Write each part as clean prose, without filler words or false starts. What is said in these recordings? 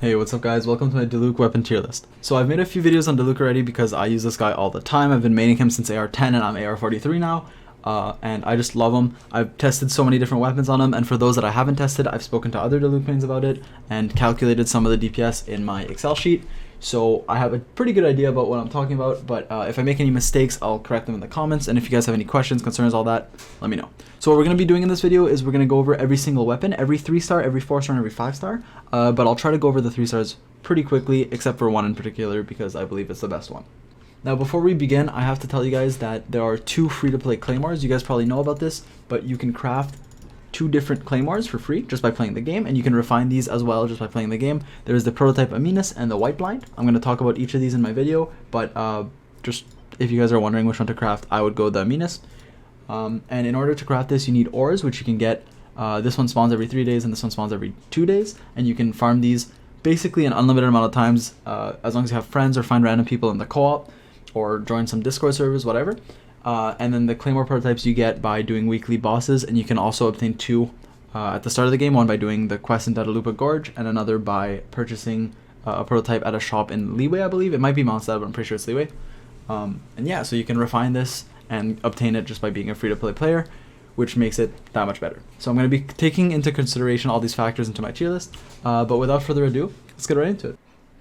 Hey, what's up guys? Welcome to my Diluc weapon tier list. So I've made a few videos on Diluc already because I use this guy all the time. I've been maining him since AR10 and I'm AR43 now. And I just love him. I've tested so many different weapons on him, and for those that I haven't tested, I've spoken to other Diluc mains about it and calculated some of the DPS in my Excel sheet. So I have a pretty good idea about what I'm talking about, but if I make any mistakes, I'll correct them in the comments, and if you guys have any questions, concerns, all that, let me know. So what we're going to be doing in this video is we're going to go over every single weapon, every 3-star, every 4-star, and every 5-star, but I'll try to go over the 3-stars pretty quickly, except for one in particular, because I believe it's the best one. Now before we begin, I have to tell you guys that there are 2 free-to-play Claymores. You guys probably know about this, but you can craft 2 different Claymores for free just by playing the game, and you can refine these as well just by playing the game. There's the prototype Aminus and the Whiteblind. I'm going to talk about each of these in my video, but just if you guys are wondering which one to craft, I would go the Aminus. And in order to craft this, you need ores, which you can get. This one spawns every 3 days and this one spawns every 2 days, and you can farm these basically an unlimited amount of times as long as you have friends or find random people in the co-op or join some Discord servers, whatever. And then the Claymore prototypes you get by doing weekly bosses, and you can also obtain 2 at the start of the game, one by doing the quest in Diluc Gorge and another by purchasing a prototype at a shop in Leeway, I believe. It might be Mondstadt, but I'm pretty sure it's Leeway. And yeah, so you can refine this and obtain it just by being a free-to-play player, which makes it that much better. So I'm going to be taking into consideration all these factors into my tier list, but without further ado, let's get right into it.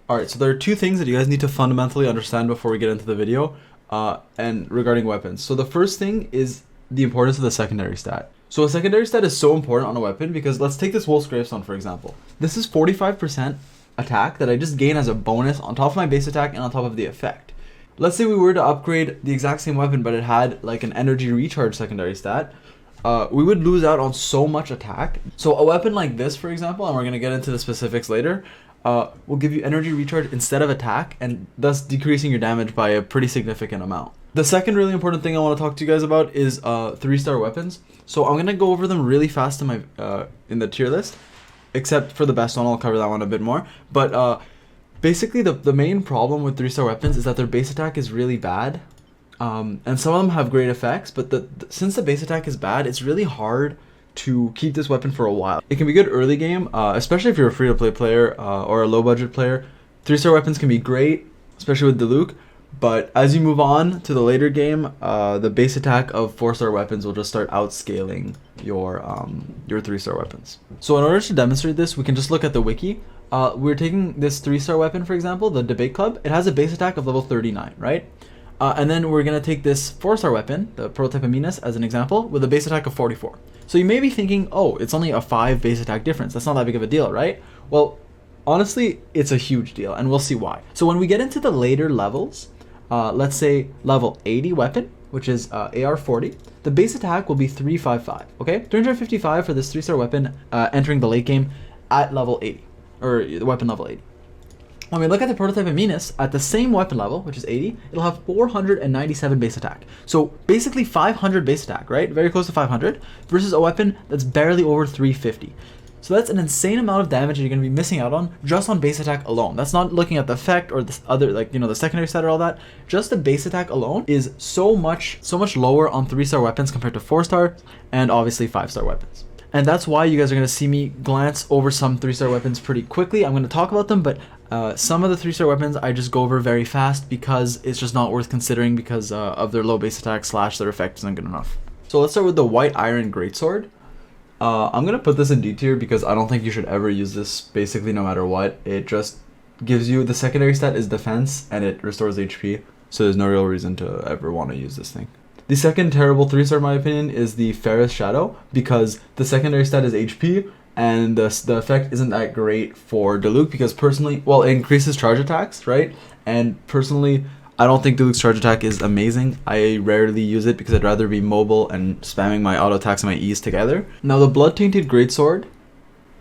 Alright, so there are 2 things that you guys need to fundamentally understand before we get into the video. And regarding weapons. So the first thing is the importance of the secondary stat. So a secondary stat is so important on a weapon because let's take this Wolf's Gravestone for example. This is 45% attack that I just gain as a bonus on top of my base attack and on top of the effect. Let's say we were to upgrade the exact same weapon but it had like an energy recharge secondary stat. We would lose out on so much attack. So a weapon like this, for example, and we're going to get into the specifics later, will give you energy recharge instead of attack, and thus decreasing your damage by a pretty significant amount. The second really important thing I want to talk to you guys about is 3-star weapons. So I'm going to go over them really fast in my in the tier list, except for the best one. I'll cover that one a bit more. But basically the main problem with 3-star weapons is that their base attack is really bad. And some of them have great effects, but since the base attack is bad, it's really hard to keep this weapon for a while. It can be good early game, especially if you're a free-to-play player or a low-budget player. 3-star weapons can be great, especially with Diluc, but as you move on to the later game, the base attack of 4-star weapons will just start outscaling your 3-star weapons. So in order to demonstrate this, we can just look at the wiki. We're taking this 3-star weapon, for example, the Debate Club. It has a base attack of level 39, right? And then we're going to take this 4-star weapon, the prototype Aminus, as an example, with a base attack of 44. So you may be thinking, oh, it's only a 5 base attack difference. That's not that big of a deal, right? Well, honestly, it's a huge deal, and we'll see why. So when we get into the later levels, let's say level 80 weapon, which is AR40, the base attack will be 355, okay? 355 for this 3-star weapon entering the late game at level 80, or the weapon level 80. When we look at the prototype Aminus, at the same weapon level, which is 80, it'll have 497 base attack. So basically 500 base attack, right? Very close to 500, versus a weapon that's barely over 350. So that's an insane amount of damage that you're going to be missing out on just on base attack alone. That's not looking at the effect or the other, like, you know, the secondary stat or all that. Just the base attack alone is so much lower on 3-star weapons compared to 4-star and obviously 5-star weapons. And that's why you guys are going to see me glance over some 3-star weapons pretty quickly. I'm going to talk about them, but some of the 3-star weapons I just go over very fast because it's just not worth considering because of their low base attack / their effect isn't good enough. So let's start with the White Iron Greatsword. I'm going to put this in D tier because I don't think you should ever use this basically no matter what. It just gives you, the secondary stat is defense and it restores HP, so there's no real reason to ever want to use this thing. The second terrible 3-star in my opinion is the Ferris Shadow because the secondary stat is HP and the effect isn't that great for Diluc because personally, well, it increases charge attacks, right? And personally, I don't think Diluc's charge attack is amazing. I rarely use it because I'd rather be mobile and spamming my auto attacks and my E's together. Now the Blood Tainted Greatsword,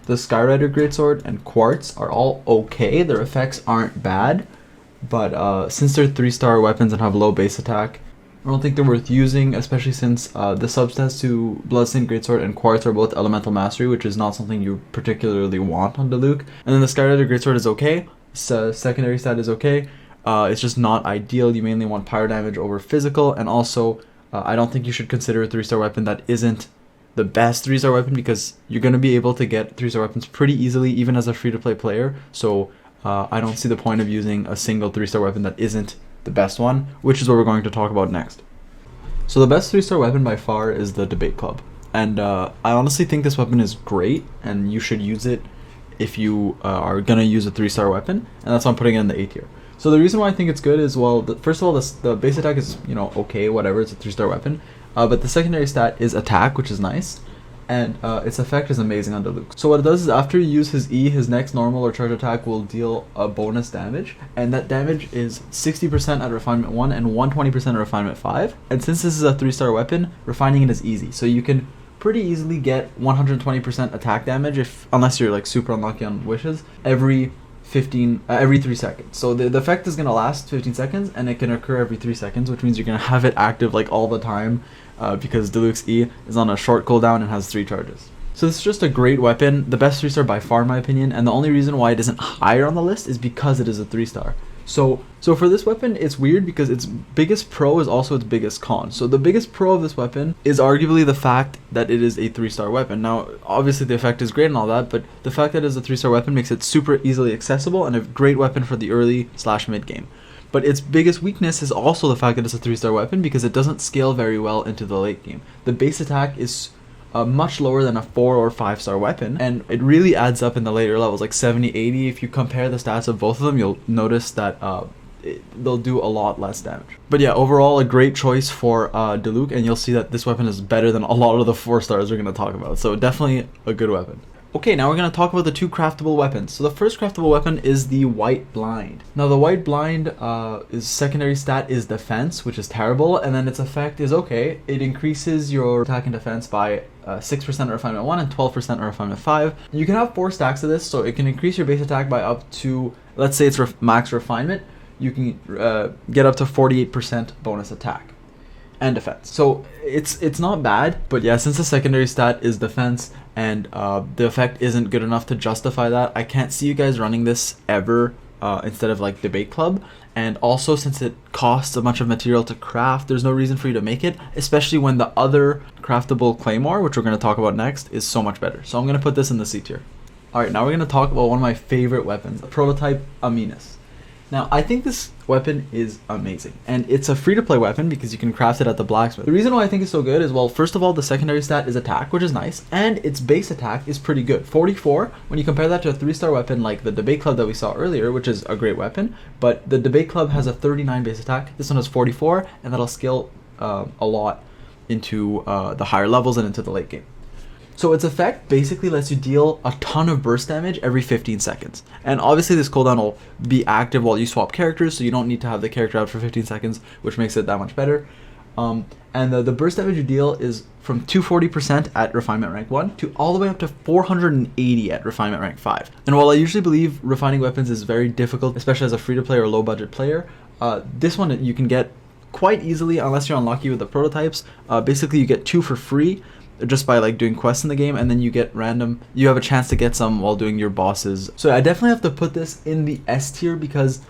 the Skyward Greatsword, and Quartz are all okay. Their effects aren't bad, but since they're 3-star weapons and have low base attack, I don't think they're worth using, especially since the substats to Bloodstained Greatsword and Quartz are both Elemental Mastery, which is not something you particularly want on Diluc. And then the Skyward Greatsword is okay, secondary stat is okay, it's just not ideal. You mainly want pyro damage over physical, and also I don't think you should consider a 3-star weapon that isn't the best 3-star weapon because you're going to be able to get 3-star weapons pretty easily even as a free-to-play player. So I don't see the point of using a single 3-star weapon that isn't the best one, which is what we're going to talk about next. So the best 3-star weapon by far is the Debate Club. And I honestly think this weapon is great and you should use it if you are going to use a 3-star weapon. And that's why I'm putting it in the A tier. So the reason why I think it's good is, well, first of all, the base attack is, you know, okay, whatever, it's a 3-star weapon. But the secondary stat is attack, which is nice. And its effect is amazing on Diluc. So what it does is after you use his E, his next normal or charge attack will deal a bonus damage. And that damage is 60% at Refinement 1 and 120% at Refinement 5. And since this is a 3-star weapon, refining it is easy. So you can pretty easily get 120% attack damage, unless you're like super unlucky on wishes, every 3 seconds. So the effect is going to last 15 seconds and it can occur every 3 seconds, which means you're going to have it active like all the time because Diluc's E is on a short cooldown and has 3 charges. So this is just a great weapon, the best 3-star by far in my opinion, and the only reason why it isn't higher on the list is because it is a 3-star. So for this weapon, it's weird because its biggest pro is also its biggest con. So the biggest pro of this weapon is arguably the fact that it is a 3-star weapon. Now, obviously the effect is great and all that, but the fact that it is a 3-star weapon makes it super easily accessible and a great weapon for the early/mid game. But its biggest weakness is also the fact that it's a 3-star weapon because it doesn't scale very well into the late game. The base attack is much lower than a 4 or 5-star weapon, and it really adds up in the later levels, like 70, 80. If you compare the stats of both of them, you'll notice that they'll do a lot less damage. But yeah, overall a great choice for Diluc, and you'll see that this weapon is better than a lot of the 4-stars we're going to talk about. So definitely a good weapon. Okay, now we're going to talk about the 2 craftable weapons. So the first craftable weapon is the Whiteblind. Now the Whiteblind is secondary stat is defense, which is terrible, and then its effect is okay. It increases your attack and defense by 6% at Refinement 1 and 12% at Refinement 5. You can have 4 stacks of this, so it can increase your base attack by up to, let's say it's max Refinement, you can get up to 48% bonus attack and defense. So it's not bad, but yeah, since the secondary stat is defense and the effect isn't good enough to justify that, I can't see you guys running this ever instead of like Debate Club. And also, since it costs a bunch of material to craft, there's no reason for you to make it, especially when the other craftable Claymore, which we're going to talk about next, is so much better. So I'm going to put this in the C tier. Alright, now we're going to talk about one of my favorite weapons, the prototype Aminus. Now, I think this weapon is amazing, and it's a free-to-play weapon because you can craft it at the blacksmith. The reason why I think it's so good is, well, first of all, the secondary stat is attack, which is nice, and its base attack is pretty good. 44, when you compare that to a 3-star weapon like the Debate Club that we saw earlier, which is a great weapon, but the Debate Club has a 39 base attack, this one has 44, and that'll scale a lot into the higher levels and into the late game. So its effect basically lets you deal a ton of burst damage every 15 seconds. And obviously this cooldown will be active while you swap characters, so you don't need to have the character out for 15 seconds, which makes it that much better. And the burst damage you deal is from 240% at Refinement Rank 1 to all the way up to 480 at Refinement Rank 5. And while I usually believe refining weapons is very difficult, especially as a free-to-play or low-budget player, this one you can get quite easily unless you're unlucky with the prototypes. Basically you get 2 for free, just by like doing quests in the game, and then you get you have a chance to get some while doing your bosses. So I definitely have to put this in the S tier because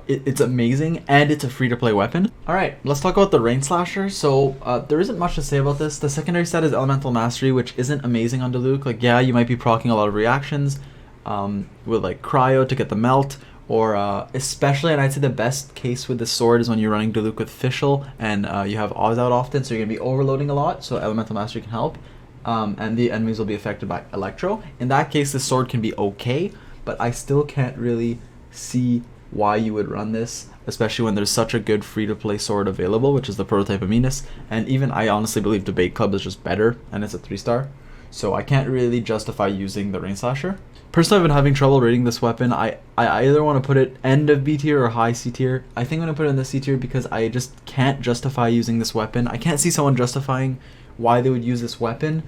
it's amazing and it's a free-to-play weapon. Alright, let's talk about the Rainslasher. So there isn't much to say about this. The secondary stat is Elemental Mastery, which isn't amazing on Diluc. Like, yeah, you might be proccing a lot of reactions with like Cryo to get the melt, or especially, and I'd say the best case with the sword is when you're running Diluc with Fischl and you have Oz out often, so you're going to be overloading a lot, so Elemental Mastery can help. And the enemies will be affected by Electro. In that case, the sword can be okay, but I still can't really see why you would run this, especially when there's such a good free-to-play sword available, which is the prototype Aminus. And even I honestly believe Debate Club is just better, and it's a 3-star. So I can't really justify using the Rainslasher. Personally, I've been having trouble rating this weapon. I either want to put it end of B tier or high C tier. I think I'm going to put it in the C tier because I just can't justify using this weapon. I can't see someone justifying why they would use this weapon,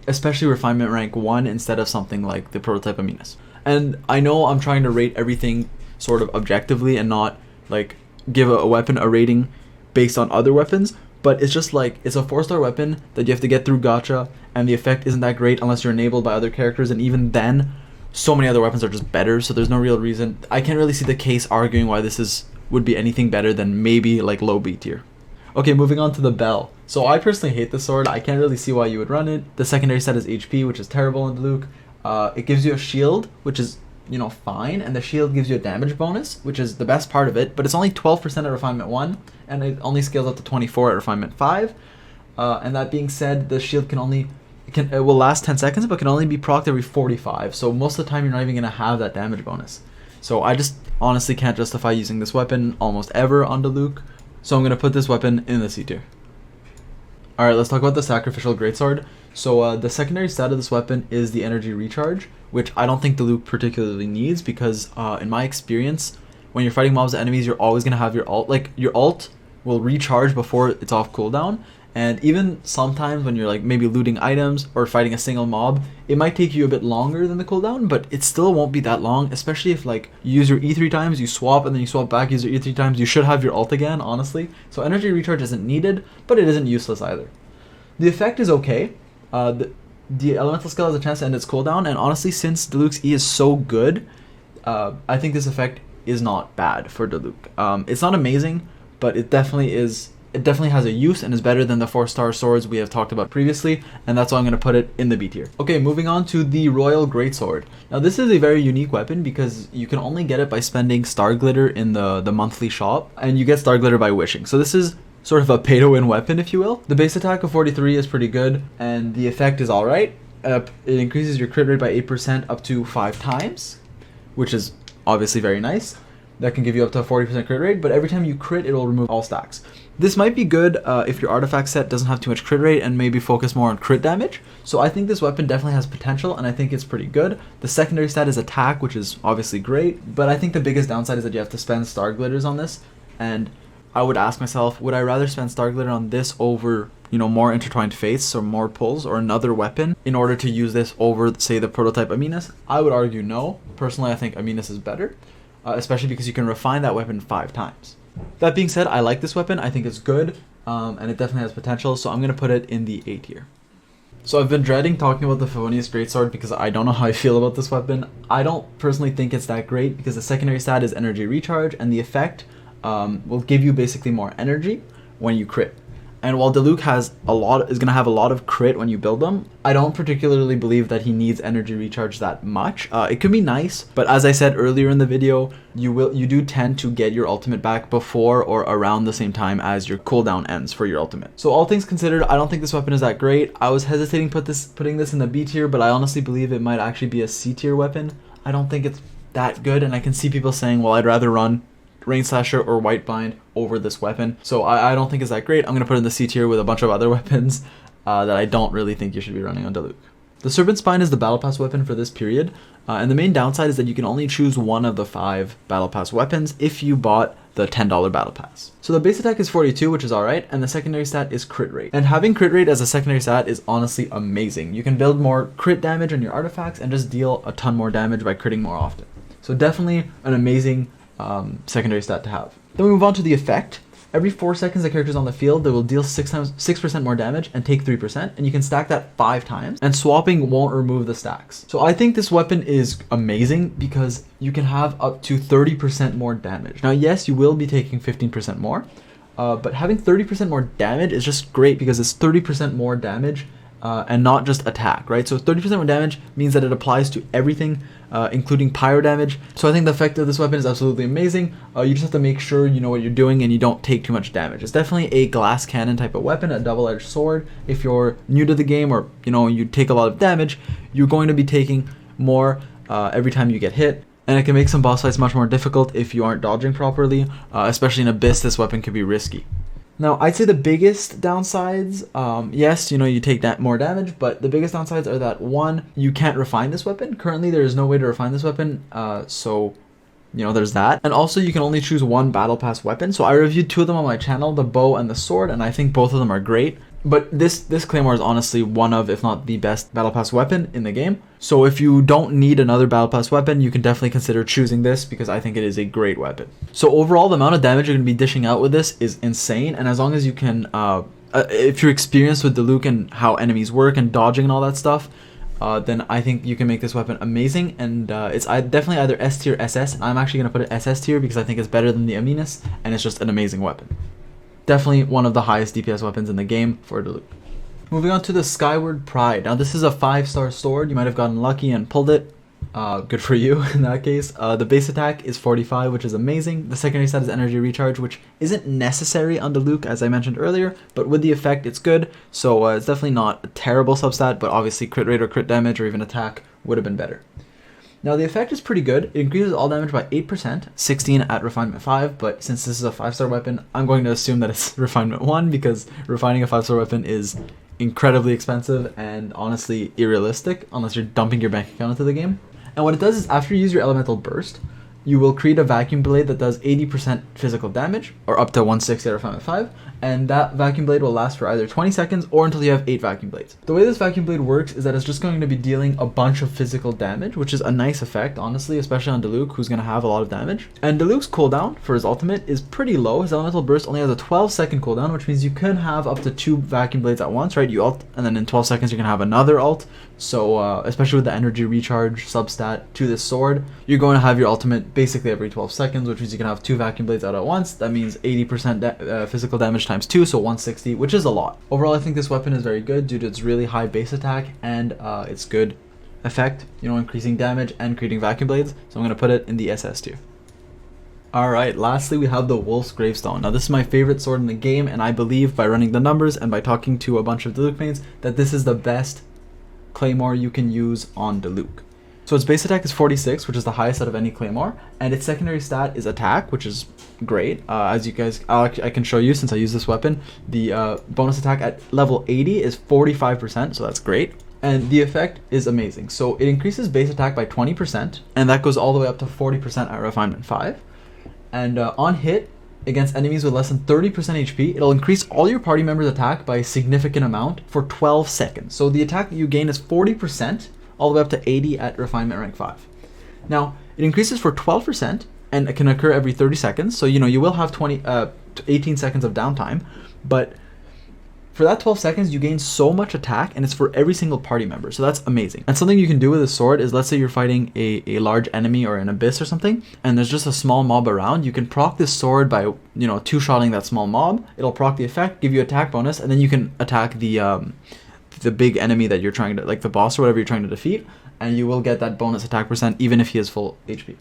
especially Refinement Rank 1 instead of something like the prototype Aminus. And I know I'm trying to rate everything sort of objectively and not like give a weapon a rating based on other weapons, but it's just like, it's a 4-star weapon that you have to get through gacha, and the effect isn't that great unless you're enabled by other characters, and even then, so many other weapons are just better, so there's no real reason. I can't really see the case arguing why this would be anything better than maybe like low B tier. Okay, moving on to the bell. So I personally hate this sword. I can't really see why you would run it. The secondary stat is HP, which is terrible in Diluc. It gives you a shield, which is, you know, fine, and the shield gives you a damage bonus, which is the best part of it, but it's only 12% at Refinement 1, and it only scales up to 24 at Refinement 5. And that being said, the shield it will last 10 seconds, but can only be procced every 45, so most of the time you're not even going to have that damage bonus. So I just honestly can't justify using this weapon almost ever on Diluc, so I'm going to put this weapon in the C tier. Alright, let's talk about the Sacrificial Greatsword. So the secondary stat of this weapon is the energy recharge, which I don't think Diluc particularly needs because in my experience, when you're fighting mobs and enemies, you're always going to have your ult. Like, your ult will recharge before it's off cooldown, and even sometimes when you're like maybe looting items or fighting a single mob, it might take you a bit longer than the cooldown, but it still won't be that long, especially if like you use your E 3 times, you swap, and then you swap back, use your E 3 times, you should have your ult again, honestly. So energy recharge isn't needed, but it isn't useless either. The effect is okay. The elemental skill has a chance to end its cooldown, and honestly, since Diluc's E is so good, I think this effect is not bad for Diluc. It's not amazing, but it definitely has a use and is better than the 4-star swords we have talked about previously, and that's why I'm going to put it in the B tier. Okay, moving on to the Royal Greatsword. Now this is a very unique weapon because you can only get it by spending Star Glitter in the monthly shop, and you get Star Glitter by wishing. So this is sort of a pay-to-win weapon, if you will. The base attack of 43 is pretty good, and the effect is alright. It increases your crit rate by 8% up to 5 times, which is obviously very nice. That can give you up to a 40% crit rate, but every time you crit, it will remove all stacks. This might be good if your artifact set doesn't have too much crit rate and maybe focus more on crit damage. So I think this weapon definitely has potential, and I think it's pretty good. The secondary stat is attack, which is obviously great, but I think the biggest downside is that you have to spend Star Glitters on this, and I would ask myself, would I rather spend Star Glitter on this over, you know, more intertwined faiths or more pulls or another weapon in order to use this over, say, the prototype Aminus? I would argue no. Personally, I think Aminus is better, especially because you can refine that weapon 5 times. That being said, I like this weapon. I think it's good, and it definitely has potential, so I'm going to put it in the A tier. So I've been dreading talking about the Favonius Greatsword because I don't know how I feel about this weapon. I don't personally think it's that great because the secondary stat is energy recharge, and the effect will give you basically more energy when you crit. And while Diluc is going to have a lot of crit when you build them, I don't particularly believe that he needs energy recharge that much. It could be nice, but as I said earlier in the video, you do tend to get your ultimate back before or around the same time as your cooldown ends for your ultimate. So all things considered, I don't think this weapon is that great. I was hesitating putting this in the B tier, but I honestly believe it might actually be a C tier weapon. I don't think it's that good, and I can see people saying, well, I'd rather run Rainslasher or Whiteblind over this weapon. So I don't think it's that great. I'm going to put it in the C tier with a bunch of other weapons that I don't really think you should be running on Diluc. The Serpent Spine is the Battle Pass weapon for this period, and the main downside is that you can only choose one of the 5 Battle Pass weapons if you bought the $10 Battle Pass. So the base attack is 42, which is alright, and the secondary stat is crit rate. And having crit rate as a secondary stat is honestly amazing. You can build more crit damage on your artifacts and just deal a ton more damage by critting more often. So definitely an amazing secondary stat to have. Then we move on to the effect. Every 4 seconds the character is on the field, they will deal 6% more damage and take 3%, and you can stack that 5 times, and swapping won't remove the stacks. So I think this weapon is amazing because you can have up to 30% more damage. Now yes, you will be taking 15% more, but having 30% more damage is just great because it's 30% more damage and not just attack, right? So 30% more damage means that it applies to everything, including pyro damage. So I think the effect of this weapon is absolutely amazing. You just have to make sure you know what you're doing and you don't take too much damage. It's definitely a glass cannon type of weapon, a double-edged sword. If you're new to the game or you take a lot of damage, you're going to be taking more every time you get hit. And it can make some boss fights much more difficult if you aren't dodging properly, especially in Abyss. This weapon can be risky. Now, I'd say the biggest downsides, yes, you take that more damage, but the biggest downsides are that, 1, you can't refine this weapon. Currently, there is no way to refine this weapon, so, there's that. And also, you can only choose 1 Battle Pass weapon. So I reviewed 2 of them on my channel, the bow and the sword, and I think both of them are great. But this Claymore is honestly one of, if not the best Battle Pass weapon in the game. So if you don't need another Battle Pass weapon, you can definitely consider choosing this because I think it is a great weapon. So overall, the amount of damage you're going to be dishing out with this is insane. And as long as you can, if you're experienced with Diluc and how enemies work and dodging and all that stuff, then I think you can make this weapon amazing. And it's definitely either S tier, SS. I'm actually going to put it SS tier because I think it's better than the Aminus, and it's just an amazing weapon. definitely one of the highest DPS weapons in the game for Diluc. Moving on to the Skyward Pride. Now this is a 5-star sword. You might have gotten lucky and pulled it. Good for you in that case. The base attack is 45, which is amazing. The secondary stat is energy recharge, which isn't necessary on Diluc, as I mentioned earlier, but with the effect, it's good. So it's definitely not a terrible substat, but obviously crit rate or crit damage or even attack would have been better. Now the effect is pretty good. It increases all damage by 8%, 16 at Refinement 5, but since this is a 5-star weapon, I'm going to assume that it's Refinement 1 because refining a 5-star weapon is incredibly expensive and honestly unrealistic unless you're dumping your bank account into the game. And what it does is after you use your elemental burst, you will create a vacuum blade that does 80% physical damage, or up to 160 at Refinement 5, and that vacuum blade will last for either 20 seconds or until you have 8 vacuum blades. The way this vacuum blade works is that it's just going to be dealing a bunch of physical damage, which is a nice effect, honestly, especially on Diluc, who's going to have a lot of damage. And Diluc's cooldown for his ultimate is pretty low. His elemental burst only has a 12-second cooldown, which means you can have up to 2 vacuum blades at once, right? You ult, and then in 12 seconds you can have another ult. So especially with the energy recharge substat to this sword, you're going to have your ultimate basically every 12 seconds, which means you can have 2 vacuum blades out at once. That means 80% physical damage times 2, so 160, which is a lot. Overall, I think this weapon is very good due to its really high base attack and its good effect, you know, increasing damage and creating vacuum blades. So I'm going to put it in the SS tier. Alright, lastly we have the Wolf's Gravestone. Now this is my favorite sword in the game, and I believe by running the numbers and by talking to a bunch of Diluc mains that this is the best Claymore you can use on Diluc. So its base attack is 46, which is the highest out of any Claymore, and its secondary stat is attack, which is great. As you guys, I can show you since I use this weapon, the bonus attack at level 80 is 45%, so that's great. And the effect is amazing. So it increases base attack by 20%, and that goes all the way up to 40% at Refinement 5. And on hit, against enemies with less than 30% HP, it'll increase all your party members' attack by a significant amount for 12 seconds. So the attack that you gain is 40%, all the way up to 80 at Refinement Rank 5. Now, it increases for 12%, and it can occur every 30 seconds, so you know, you will have 18 seconds of downtime, but for that 12 seconds, you gain so much attack, and it's for every single party member, so that's amazing. And something you can do with a sword is, let's say you're fighting a large enemy or an abyss or something, and there's just a small mob around, you can proc this sword by, you know, 2-shotting that small mob. It'll proc the effect, give you attack bonus, and then you can attack the big enemy that you're trying to, like the boss or whatever you're trying to defeat, and you will get that bonus attack percent even if he has full HP.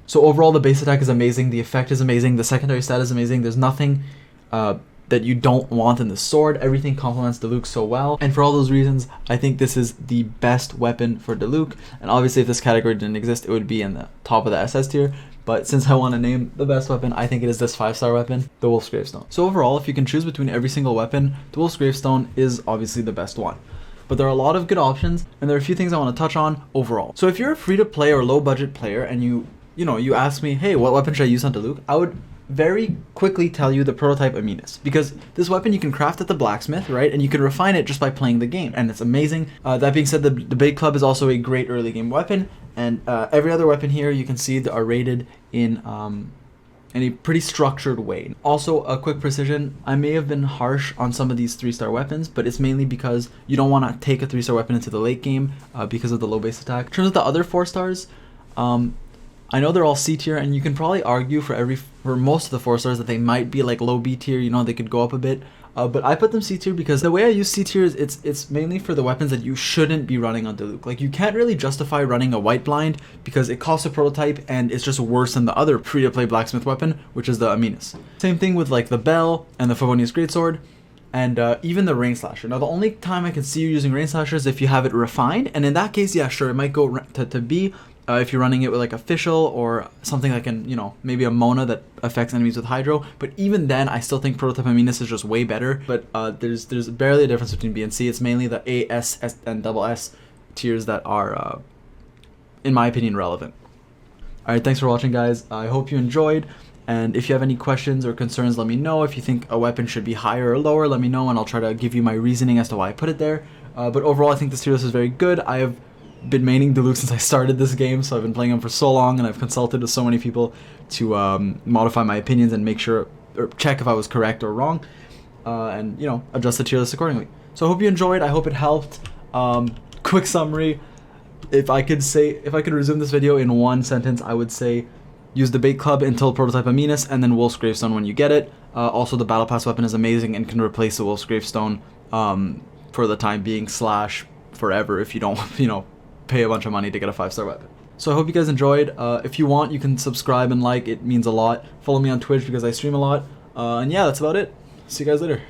So overall, the base attack is amazing, the effect is amazing, the secondary stat is amazing. There's nothing that you don't want in the sword. Everything complements Diluc so well, and for all those reasons, I think this is the best weapon for Diluc. And obviously, if this category didn't exist, it would be in the top of the SS tier. But since I want to name the best weapon, I think it is this 5-star weapon, the Wolf's Gravestone. So overall, if you can choose between every single weapon, the Wolf's Gravestone is obviously the best one. But there are a lot of good options, and there are a few things I want to touch on overall. So if you're a free-to-play or low-budget player, and you ask me, hey, what weapon should I use on Diluc? I would very quickly tell you the prototype Aminus, because this weapon you can craft at the blacksmith, right, and you can refine it just by playing the game, and it's amazing. That being said, the Bait Club is also a great early game weapon, and every other weapon here you can see are rated in a pretty structured way. Also, a quick precision, I may have been harsh on some of these 3-star weapons, but it's mainly because you don't want to take a 3-star weapon into the late game because of the low base attack. In terms of the other 4 stars, I know they're all C tier, and you can probably argue for most of the 4 stars that they might be like low B tier, you know, they could go up a bit. But I put them C tier because the way I use C tier is it's mainly for the weapons that you shouldn't be running on Diluc. Like, you can't really justify running a Whiteblind because it costs a prototype and it's just worse than the other free-to-play blacksmith weapon, which is the Aminus. Same thing with like the Bell and the Favonius Greatsword, and even the Rainslasher. Now, the only time I can see you using Rainslasher is if you have it refined, and in that case, yeah, sure, it might go to B. If you're running it with like official or something that can, you know, maybe a Mona that affects enemies with Hydro. But even then, I still think prototype Aminus is just way better. But there's barely a difference between B and C. It's mainly the A, S, and double S tiers that are, in my opinion, relevant. Alright, thanks for watching, guys. I hope you enjoyed. And if you have any questions or concerns, let me know. If you think a weapon should be higher or lower, let me know, and I'll try to give you my reasoning as to why I put it there. But overall, I think this tier list is very good. I have been maining Diluc since I started this game, so I've been playing him for so long, and I've consulted with so many people to modify my opinions and make sure, or check if I was correct or wrong, and, you know, adjust the tier list accordingly. So I hope you enjoyed. I hope it helped. Quick summary: if I could resume this video in one sentence, I would say Use the bait club until prototype Aminus, and then Wolf's Gravestone when you get it. Also, the Battle Pass weapon is amazing and can replace the Wolf's Gravestone for the time being / forever if you don't, pay a bunch of money to get a 5-star weapon. So I hope you guys enjoyed. If you want, you can subscribe and like. It means a lot. Follow me on Twitch because I stream a lot. And yeah, that's about it. See you guys later.